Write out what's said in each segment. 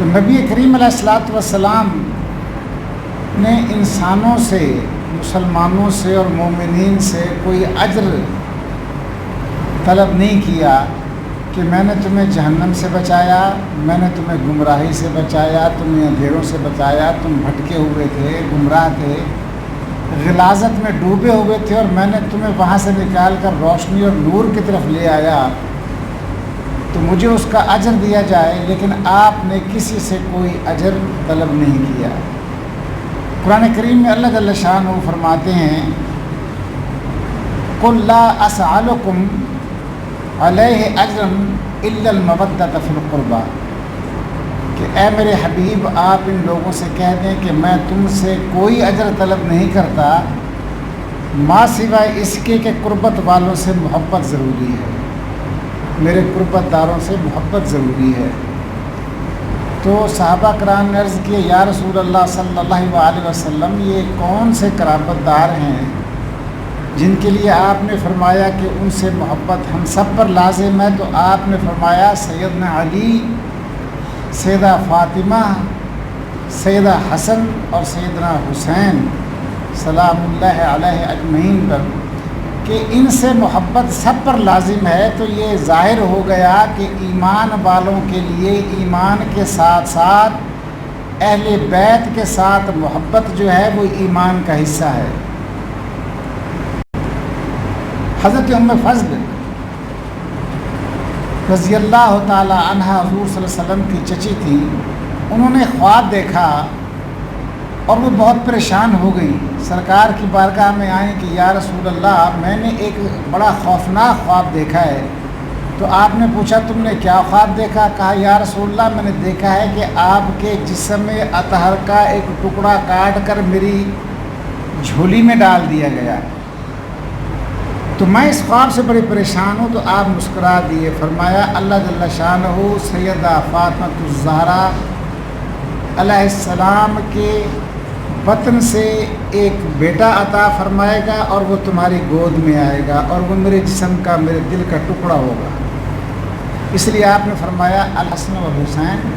تو نبی کریم علیہ الصلوۃ والسلام نے انسانوں سے، مسلمانوں سے اور مومنین سے کوئی اجر طلب نہیں کیا کہ میں نے تمہیں جہنم سے بچایا، میں نے تمہیں گمراہی سے بچایا، تمہیں اندھیروں سے بچایا، تم بھٹکے ہوئے تھے، گمراہ تھے، غلاظت میں ڈوبے ہوئے تھے، اور میں نے تمہیں وہاں سے نکال کر روشنی اور نور کی طرف لے آیا تو مجھے اس کا اجر دیا جائے، لیکن آپ نے کسی سے کوئی اجر طلب نہیں کیا۔ قرآن کریم میں اللہ جل شانہ فرماتے ہیں قُل لَا أَسْأَلُكُمْ عَلَيْهِ أَجْرًا إِلَّا الْمَوَدَّةَ فِي الْقُرْبَى، کہ اے میرے حبیب آپ ان لوگوں سے کہہ دیں کہ میں تم سے کوئی اجر طلب نہیں کرتا ماں سوائے اس کے کہ قربت والوں سے محبت ضروری ہے، میرے قربت داروں سے محبت ضروری ہے۔ تو صحابہ کرام نے عرض کیا یا رسول اللہ صلی اللہ علیہ وسلم یہ کون سے قرابت دار ہیں جن کے لیے آپ نے فرمایا کہ ان سے محبت ہم سب پر لازم ہے؟ تو آپ نے فرمایا سیدنا علی، سیدہ فاطمہ، سیدہ حسن اور سیدنا حسین سلام اللہ علیہ اجمعین پر، کہ ان سے محبت سب پر لازم ہے۔ تو یہ ظاہر ہو گیا کہ ایمان والوں کے لیے ایمان کے ساتھ ساتھ اہل بیت کے ساتھ محبت جو ہے وہ ایمان کا حصہ ہے۔ حضرت ام فضل رضی اللہ تعالی عنہ حضور صلی اللہ علیہ وسلم کی چچی تھی، انہوں نے خواب دیکھا اور وہ بہت پریشان ہو گئی، سرکار کی بارگاہ میں آئیں کہ یا رسول اللہ میں نے ایک بڑا خوفناک خواب دیکھا ہے۔ تو آپ نے پوچھا تم نے کیا خواب دیکھا؟ کہا یا رسول اللہ میں نے دیکھا ہے کہ آپ کے جسم اطہر کا ایک ٹکڑا کاٹ کر میری جھولی میں ڈال دیا گیا، تو میں اس خواب سے بڑی پریشان ہوں۔ تو آپ مسکرا دیے، فرمایا اللہ جل شانہ سیدہ فاطمہ الزہرا علیہ السلام کے بطن سے ایک بیٹا عطا فرمائے گا اور وہ تمہاری گود میں آئے گا اور وہ میرے جسم کا، میرے دل کا ٹکڑا ہوگا۔ اس لیے آپ نے فرمایا الحسن والحسین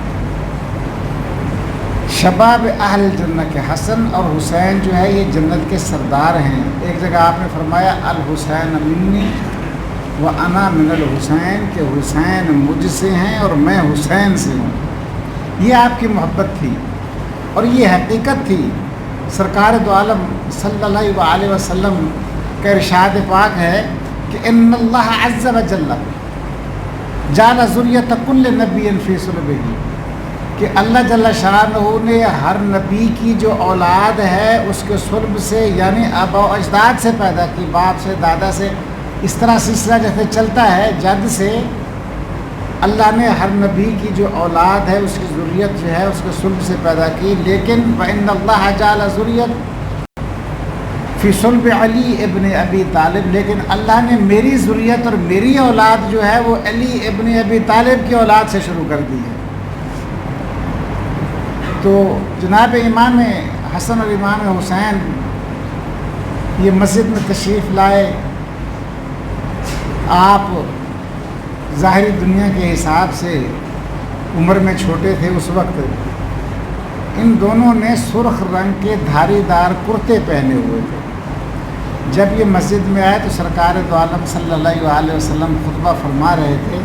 شباب اہل جنہ کے، حسن اور حسین جو ہے یہ جنت کے سردار ہیں۔ ایک جگہ آپ نے فرمایا الحسین منی و انا من الحسین، کہ حسین مجھ سے ہیں اور میں حسین سے ہوں۔ یہ آپ کی محبت تھی اور یہ حقیقت تھی۔ سرکار دو عالم صلی اللہ علیہ وسلم کا ارشاد پاک ہے کہ ان اللہ عز وجل جعل ذریۃ کل نبی فی صلبہ، کہ اللہ جل شانہ نے ہر نبی کی جو اولاد ہے اس کے صلب سے، یعنی آبا و اجداد سے پیدا کی، باپ سے، دادا سے، اس طرح سلسلہ جیسے چلتا ہے جد سے، اللہ نے ہر نبی کی جو اولاد ہے اس کی ذریت جو ہے اس کے صلب سے پیدا کی۔ لیکن وَإِنَّ اللَّهَ جَعَلَ ذُرِّيَّةَ فی صلب علی ابن ابی طالب، لیکن اللہ نے میری ذریت اور میری اولاد جو ہے وہ علی ابن ابی طالب کی اولاد سے شروع کر دی ہے۔ تو جناب امام حسن اور امام حسین یہ مسجد میں تشریف لائے، آپ ظاہری دنیا کے حساب سے عمر میں چھوٹے تھے اس وقت۔ ان دونوں نے سرخ رنگ کے دھاری دار کرتے پہنے ہوئے تھے۔ جب یہ مسجد میں آئے تو سرکار دو عالم صلی اللہ علیہ وسلم خطبہ فرما رہے تھے،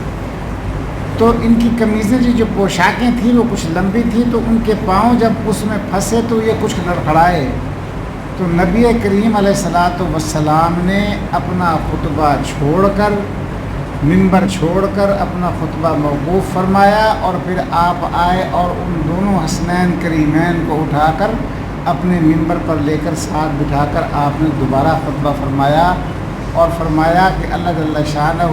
تو ان کی قمیضیں جو پوشاکیں تھیں وہ کچھ لمبی تھیں، تو ان کے پاؤں جب اس میں پھنسے تو یہ کچھ لڑکھڑائے، تو نبی کریم علیہ الصلوۃ والسلام نے اپنا خطبہ چھوڑ کر، منبر چھوڑ کر اپنا خطبہ موقوف فرمایا، اور پھر آپ آئے اور ان دونوں حسنین کریمین کو اٹھا کر اپنے منبر پر لے کر ساتھ بٹھا کر آپ نے دوبارہ خطبہ فرمایا، اور فرمایا کہ اللہ جل شانہ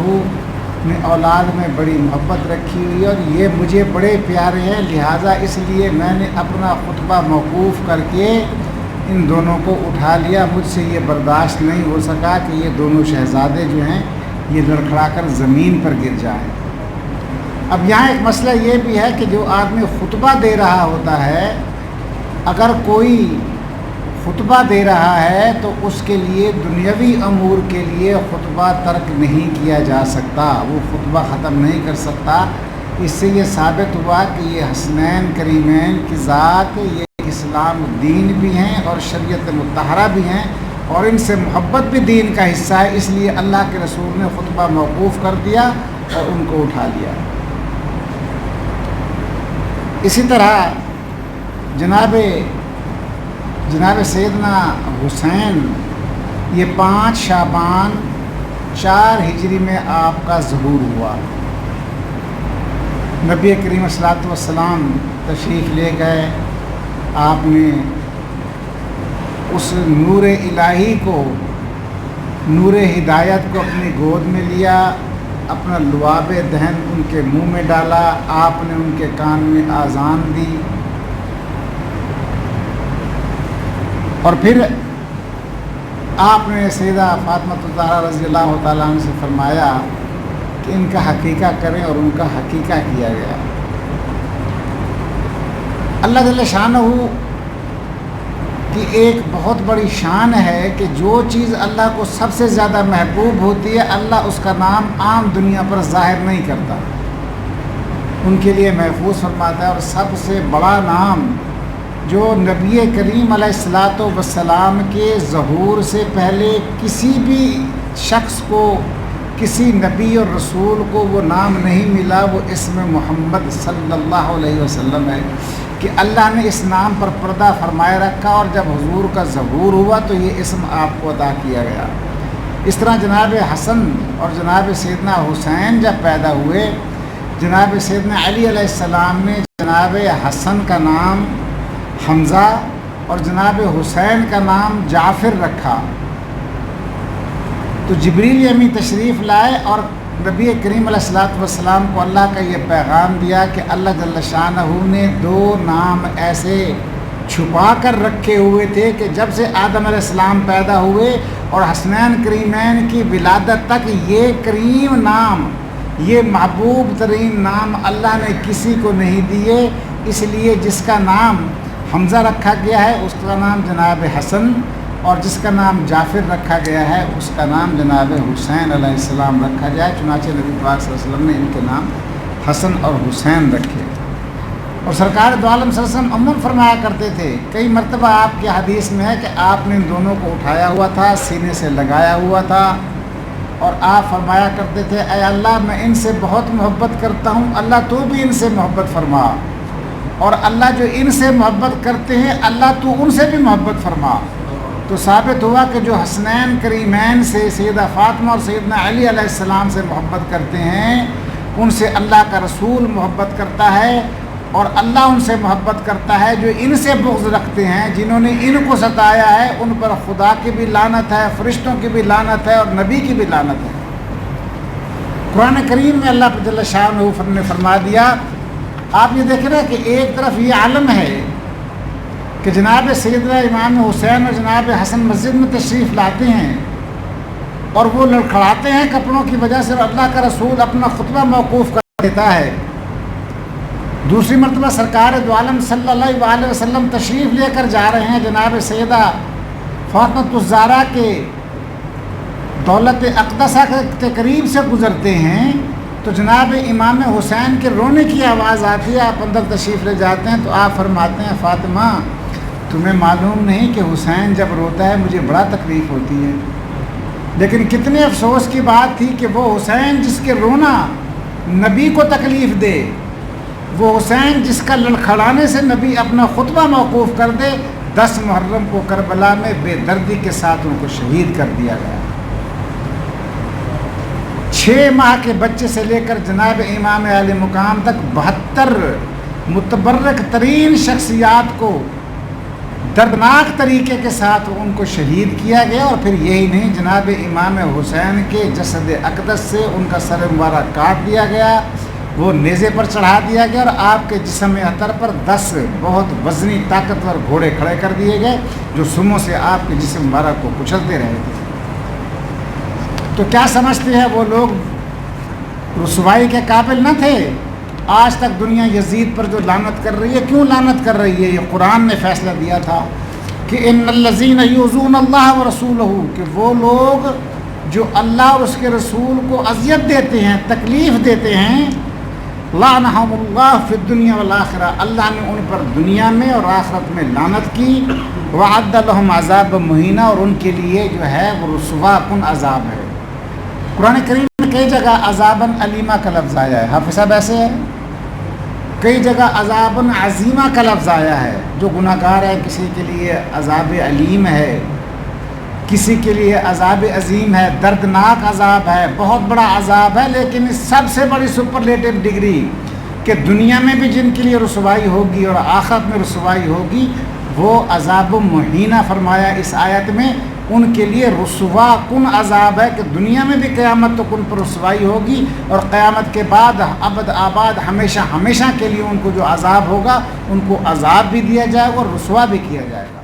نے اولاد میں بڑی محبت رکھی ہوئی ہے اور یہ مجھے بڑے پیارے ہیں، لہٰذا اس لیے میں نے اپنا خطبہ موقوف کر کے ان دونوں کو اٹھا لیا، مجھ سے یہ برداشت نہیں ہو سکا کہ یہ دونوں شہزادے جو ہیں یہ لڑکھڑا کر زمین پر گر جائیں۔ اب یہاں ایک مسئلہ یہ بھی ہے کہ جو آدمی خطبہ دے رہا ہوتا ہے، اگر کوئی خطبہ دے رہا ہے تو اس کے لیے دنیاوی امور کے لیے خطبہ ترک نہیں کیا جا سکتا، وہ خطبہ ختم نہیں کر سکتا، اس سے یہ ثابت ہوا کہ یہ حسنین کریمین کی ذات یہ اسلام دین بھی ہیں اور شریعت مطہرہ بھی ہیں، اور ان سے محبت بھی دین کا حصہ ہے، اس لیے اللہ کے رسول نے خطبہ موقوف کر دیا اور ان کو اٹھا لیا۔ اسی طرح جناب سیدنا حسین، یہ 5 شعبان 4 ہجری میں آپ کا ظہور ہوا۔ نبی کریم صلی اللہ علیہ وسلم تشریف لے گئے، آپ نے اس نور الہی کو، نور ہدایت کو اپنی گود میں لیا، اپنا لعاب دہن ان کے منہ میں ڈالا، آپ نے ان کے کان میں آذان دی، اور پھر آپ نے سیدہ فاطمہ الزہرا رضی اللہ تعالیٰ عنہ سے فرمایا کہ ان کا حقیقہ کریں، اور ان کا حقیقہ کیا گیا۔ اللہ جل شانہ کی ایک بہت بڑی شان ہے کہ جو چیز اللہ کو سب سے زیادہ محبوب ہوتی ہے، اللہ اس کا نام عام دنیا پر ظاہر نہیں کرتا، ان کے لیے محفوظ فرماتا ہے۔ اور سب سے بڑا نام جو نبی کریم علیہ الصلاۃ والسلام کے ظہور سے پہلے کسی بھی شخص کو، کسی نبی اور رسول کو وہ نام نہیں ملا، وہ اسم محمد صلی اللہ علیہ وسلم ہے، کہ اللہ نے اس نام پر پردہ فرمائے رکھا، اور جب حضور کا ظہور ہوا تو یہ اسم آپ کو عطا کیا گیا۔ اس طرح جناب حسن اور جناب سیدنا حسین جب پیدا ہوئے، جناب سیدنا علی علیہ السلام نے جناب حسن کا نام حمزہ اور جناب حسین کا نام جعفر رکھا۔ تو جبریل امین تشریف لائے اور نبی کریم علیہ الصلاۃ والسلام کو اللہ کا یہ پیغام دیا کہ اللہ جل شانہ نے 2 نام ایسے چھپا کر رکھے ہوئے تھے کہ جب سے آدم علیہ السلام پیدا ہوئے اور حسنین کریمین کی ولادت تک یہ کریم نام، یہ محبوب ترین نام اللہ نے کسی کو نہیں دیے، اس لیے جس کا نام حمزہ رکھا گیا ہے اس کا نام جناب حسن، اور جس کا نام جعفر رکھا گیا ہے اس کا نام جناب حسین علیہ السلام رکھا جائے۔ چنانچہ نبی پاک صلی اللہ علیہ وسلم نے ان کے نام حسن اور حسین رکھے۔ اور سرکار دو عالم صلی اللہ علیہ وسلم عموماً فرمایا کرتے تھے، کئی مرتبہ آپ کی حدیث میں ہے کہ آپ نے ان دونوں کو اٹھایا ہوا تھا، سینے سے لگایا ہوا تھا، اور آپ فرمایا کرتے تھے اے اللہ میں ان سے بہت محبت کرتا ہوں، اللہ تو بھی ان سے محبت فرما، اور اللہ جو ان سے محبت کرتے ہیں اللہ تو ان سے بھی محبت فرما۔ تو ثابت ہوا کہ جو حسنین کریمین سے سیدہ فاطمہ اور سیدنا علی علیہ السلام سے محبت کرتے ہیں، ان سے اللہ کا رسول محبت کرتا ہے، اور اللہ ان سے محبت کرتا ہے جو ان سے بغض رکھتے ہیں، جنہوں نے ان کو ستایا ہے، ان پر خدا کی بھی لعنت ہے، فرشتوں کی بھی لعنت ہے، اور نبی کی بھی لعنت ہے۔ قرآن کریم میں اللہ جل شانہ نے فرما دیا، آپ یہ دیکھ رہے ہیں کہ ایک طرف یہ عالم ہے کہ جناب سیدنا امام حسین اور جناب حسن مسجد میں تشریف لاتے ہیں اور وہ لڑکھڑاتے ہیں کپڑوں کی وجہ سے، اور اللہ کا رسول اپنا خطبہ موقوف کر دیتا ہے۔ دوسری مرتبہ سرکار دو عالم صلی اللہ علیہ وسلم تشریف لے کر جا رہے ہیں، جناب سیدہ فاطمہ الزہرا کے دولت اقدسہ کے قریب سے گزرتے ہیں تو جناب امام حسین کے رونے کی آواز آتی ہے، آپ اندر تشریف لے جاتے ہیں تو آپ فرماتے ہیں فاطمہ تمہیں معلوم نہیں کہ حسین جب روتا ہے مجھے بڑا تکلیف ہوتی ہے، لیکن کتنے افسوس کی بات تھی کہ وہ حسین جس کے رونا نبی کو تکلیف دے، وہ حسین جس کا لڑکھڑانے سے نبی اپنا خطبہ موقوف کر دے، 10 محرم کو کربلا میں بے دردی کے ساتھ ان کو شہید کر دیا گیا۔ 6 ماہ کے بچے سے لے کر جناب امام عالی مقام تک 72 متبرک ترین شخصیات کو دردناک طریقے کے ساتھ ان کو شہید کیا گیا، اور پھر یہی نہیں، جناب امام حسین کے جسد اقدس سے ان کا سر مبارک کاٹ دیا گیا، وہ نیزے پر چڑھا دیا گیا، اور آپ کے جسم اطہر پر 10 بہت وزنی طاقتور گھوڑے کھڑے کر دیے گئے جو سموں سے آپ کے جسم مبارک کو کچلتے رہے تھے۔ تو کیا سمجھتے ہیں وہ لوگ رسوائی کے قابل نہ تھے؟ آج تک دنیا یزید پر جو لعنت کر رہی ہے، کیوں لعنت کر رہی ہے؟ یہ قرآن نے فیصلہ دیا تھا کہ ان الذین یؤذون اللہ ورسولہ، کہ وہ لوگ جو اللہ اور اس کے رسول کو اذیت دیتے ہیں، تکلیف دیتے ہیں، لعنہم اللہ فی الدنیا والآخرہ، اللہ نے ان پر دنیا میں اور آخرت میں لعنت کی، وعد لہم عذاب مہینہ، اور ان کے لیے جو ہے وہ رسوا کن عذاب ہے۔ قرآن کریم میں کئی جگہ عذاباً علیمہ کا لفظ آیا ہے، حافظ صاحب ایسے ہے، کئی جگہ عذاباً عظیمہ کا لفظ آیا ہے، جو گناہ گار ہے کسی کے لیے عذاب علیم ہے، کسی کے لیے عذاب عظیم ہے، دردناک عذاب ہے، بہت بڑا عذاب ہے، لیکن اس سب سے بڑی سپرلیٹو ڈگری کہ دنیا میں بھی جن کے لیے رسوائی ہوگی اور آخرت میں رسوائی ہوگی وہ عذاب مہینہ فرمایا اس آیت میں، ان کے لیے رسوا کن عذاب ہے کہ دنیا میں بھی قیامت تک ان پر رسوائی ہوگی، اور قیامت کے بعد ابد آباد ہمیشہ ہمیشہ کے لیے ان کو جو عذاب ہوگا ان کو عذاب بھی دیا جائے گا اور رسوا بھی کیا جائے گا۔